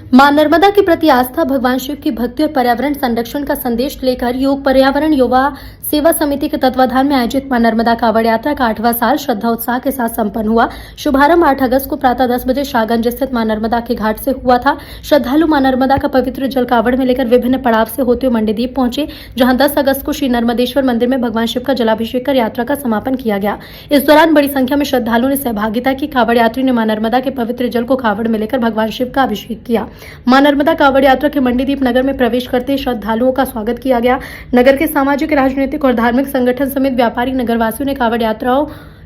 मां नर्मदा के प्रति आस्था, भगवान शिव की भक्ति और पर्यावरण संरक्षण का संदेश लेकर योग पर्यावरण युवा सेवा समिति के तत्वाधान में आयोजित मां नर्मदा कांवड़ यात्रा का 8वां साल श्रद्धा उत्साह के साथ संपन्न हुआ। शुभारंभ 8 अगस्त को प्रातः 10 बजे शाहगंज स्थित मां नर्मदा के घाट से हुआ था। श्रद्धालु मां नर्मदा का पवित्र जल कांवड़ में लेकर विभिन्न पड़ाव से होते हुए मंडीदीप पहुंचे, जहां 10 अगस्त को श्री नर्मदेश्वर मंदिर में भगवान शिव का जलाभिषेक कर यात्रा का समापन किया गया। इस दौरान बड़ी संख्या में श्रद्धालुओं ने सहभागिता की। कांवड़ यात्री ने मां नर्मदा के पवित्र जल को कांवड़ में लेकर भगवान शिव का अभिषेक किया। मां नर्मदा कांवड़ यात्रा के मंडीदीप नगर में प्रवेश करते ही श्रद्धालुओं का स्वागत किया गया। नगर के सामाजिक, राजनीतिक और धार्मिक संगठन समेत व्यापारी नगरवासियों ने कांवड़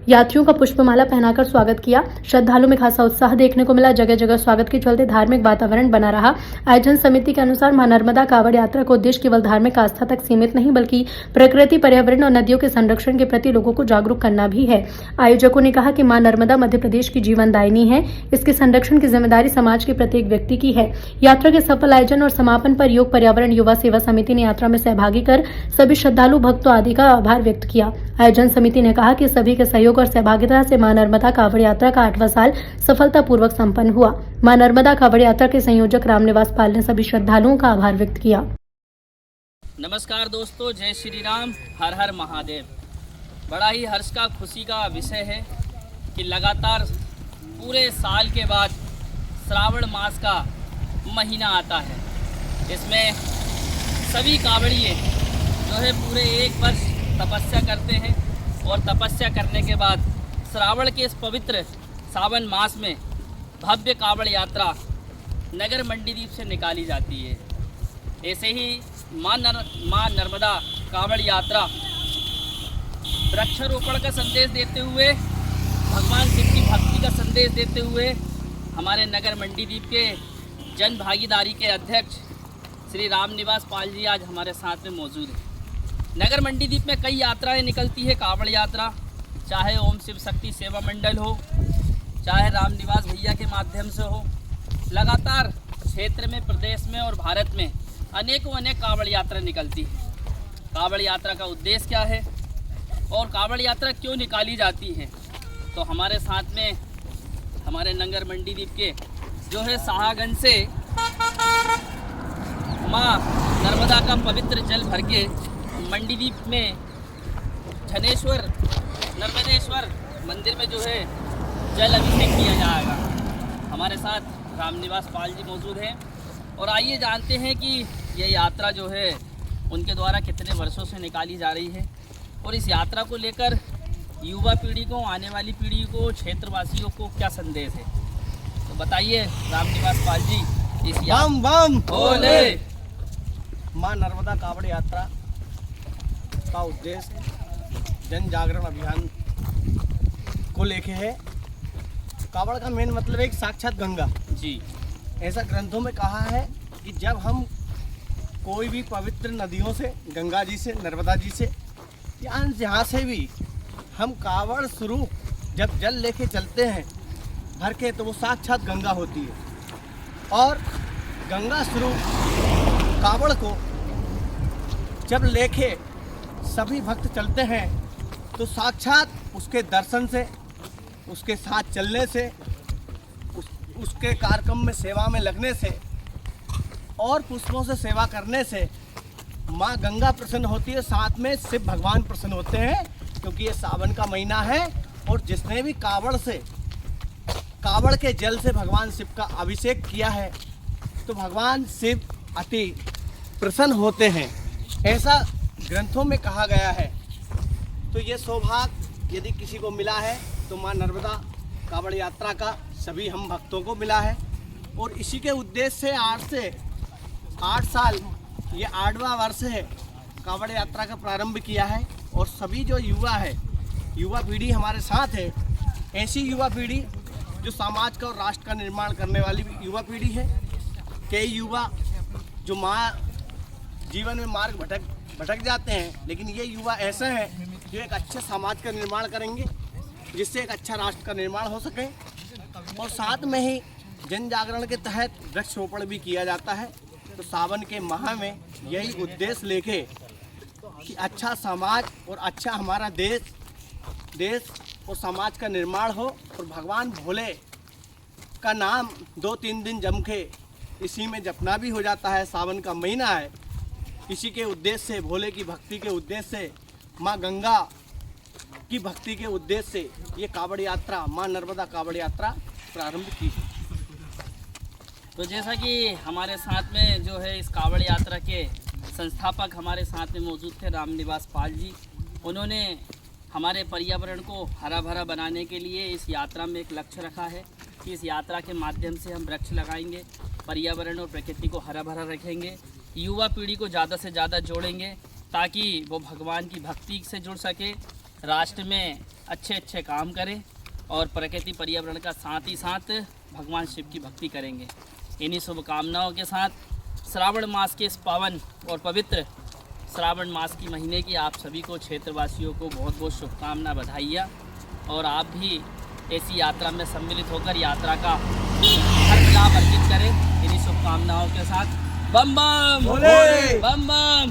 यात्रियों का पुष्पमाला पहनाकर स्वागत किया। श्रद्धालुओं में खासा उत्साह देखने को मिला। जगह जगह स्वागत के चलते धार्मिक वातावरण बना रहा। आयोजन समिति के अनुसार मां नर्मदा कांवड़ यात्रा का उद्देश्य केवल धार्मिक आस्था तक सीमित नहीं, बल्कि प्रकृति, पर्यावरण और नदियों के संरक्षण के प्रति लोगों को जागरूक करना भी है। आयोजकों ने कहा कि मां नर्मदा मध्य प्रदेश की जीवनदायिनी है। इसके संरक्षण की जिम्मेदारी समाज के प्रत्येक व्यक्ति की है। यात्रा के सफल आयोजन और समापन पर योग पर्यावरण युवा सेवा समिति ने यात्रा में सहभागी कर सभी श्रद्धालु भक्तों आदि का आभार व्यक्त किया। आयोजन समिति ने कहा कि सभी के सहयोग और सहभागिता से मां नर्मदा कांवड़ यात्रा का 8वां साल सफलतापूर्वक संपन्न हुआ। मां नर्मदा कांवड़ यात्रा के संयोजक रामनिवास पाल ने सभी श्रद्धालुओं का आभार व्यक्त किया। नमस्कार दोस्तों, जय श्री राम, हर हर महादेव। बड़ा ही हर्ष का, खुशी का विषय है कि लगातार पूरे साल के बाद श्रावण मास का महीना आता है। इसमें सभी कांवड़िए जो है पूरे एक वर्ष तपस्या करते हैं और तपस्या करने के बाद श्रावण के इस पवित्र सावन मास में भव्य कांवड़ यात्रा नगर मंडीदीप से निकाली जाती है। ऐसे ही मां नर्मदा कांवड़ यात्रा वृक्षारोपण का संदेश देते हुए, भगवान शिव की भक्ति का संदेश देते हुए हमारे नगर मंडीदीप के जन भागीदारी के अध्यक्ष श्री रामनिवास पाल जी आज हमारे साथ में मौजूद हैं। नगर मंडीदीप में कई यात्राएं निकलती है। कांवड़ यात्रा चाहे ओम शिव शक्ति सेवा मंडल हो, चाहे रामनिवास भैया के माध्यम से हो, लगातार क्षेत्र में, प्रदेश में और भारत में अनेक कांवड़ यात्रा निकलती है। कांवड़ यात्रा का उद्देश्य क्या है और कांवड़ यात्रा क्यों निकाली जाती है, तो हमारे साथ में हमारे नगर मंडीदीप के जो है शाहगंज से माँ नर्मदा का पवित्र जल भर के मंडीदीप में धनेश्वर नर्मदेश्वर मंदिर में जो है जल अभिषेक किया जाएगा। हमारे साथ रामनिवास पाल जी मौजूद हैं और आइए जानते हैं कि ये यात्रा जो है उनके द्वारा कितने वर्षों से निकाली जा रही है और इस यात्रा को लेकर युवा पीढ़ी को, आने वाली पीढ़ी को, क्षेत्रवासियों को क्या संदेश है, तो बताइए रामनिवास पाल जी। इस बोले मां नर्मदा कांवड़ यात्रा का उद्देश्य जन जागरण अभियान को लेके है। कांवड़ का मेन मतलब एक साक्षात गंगा जी। ऐसा ग्रंथों में कहा है कि जब हम कोई भी पवित्र नदियों से, गंगा जी से, नर्मदा जी से या जहाँ से भी हम कांवड़ स्वरूप जब जल लेके चलते हैं भर के, तो वो साक्षात गंगा होती है। और गंगा स्वरूप कांवड़ को जब लेके सभी भक्त चलते हैं तो साक्षात उसके दर्शन से, उसके साथ चलने से, उसके कार्यक्रम में, सेवा में लगने से और पुष्पों से सेवा करने से माँ गंगा प्रसन्न होती है। साथ में शिव भगवान प्रसन्न होते हैं, क्योंकि ये सावन का महीना है और जिसने भी कांवड़ के जल से भगवान शिव का अभिषेक किया है तो भगवान शिव अति प्रसन्न होते हैं, ऐसा ग्रंथों में कहा गया है। तो ये सौभाग्य यदि किसी को मिला है तो मां नर्मदा कांवड़ यात्रा का सभी हम भक्तों को मिला है। और इसी के उद्देश्य से 8 साल, ये 8वां वर्ष है, कांवड़ यात्रा का प्रारंभ किया है। और सभी जो युवा है, युवा पीढ़ी हमारे साथ है, ऐसी युवा पीढ़ी जो समाज का और राष्ट्र का निर्माण करने वाली युवा पीढ़ी है। कई युवा जो जीवन में मार्ग भटक जाते हैं, लेकिन ये युवा ऐसे हैं जो एक अच्छे समाज का निर्माण करेंगे, जिससे एक अच्छा राष्ट्र का निर्माण हो सके। और साथ में ही जन जागरण के तहत वृक्षारोपण भी किया जाता है। तो सावन के माह में यही उद्देश्य लेके कि अच्छा समाज और अच्छा हमारा देश और समाज का निर्माण हो और भगवान भोले का नाम 2-3 दिन जम के इसी में जपना भी हो जाता है। सावन का महीना है, इसी के उद्देश्य से, भोले की भक्ति के उद्देश्य से, माँ गंगा की भक्ति के उद्देश्य से ये कावड़ यात्रा, माँ नर्मदा कावड़ यात्रा प्रारंभ की है। तो जैसा कि हमारे साथ में जो है इस कावड़ यात्रा के संस्थापक हमारे साथ में मौजूद थे रामनिवास पाल जी, उन्होंने हमारे पर्यावरण को हरा भरा बनाने के लिए इस यात्रा में एक लक्ष्य रखा है कि इस यात्रा के माध्यम से हम वृक्ष लगाएंगे, पर्यावरण और प्रकृति को हरा भरा रखेंगे, युवा पीढ़ी को ज़्यादा से ज़्यादा जोड़ेंगे ताकि वो भगवान की भक्ति से जुड़ सके, राष्ट्र में अच्छे अच्छे काम करें और प्रकृति पर्यावरण का साथ ही साथ भगवान शिव की भक्ति करेंगे। इन्हीं शुभकामनाओं के साथ श्रावण मास के इस पावन और पवित्र श्रावण मास की महीने की आप सभी को, क्षेत्रवासियों को बहुत बहुत शुभकामना, बधाइयाँ। और आप भी ऐसी यात्रा में सम्मिलित होकर यात्रा का हर लाभ अर्जित करें। इन्हीं शुभकामनाओं के साथ बम बम भोले! बम बम।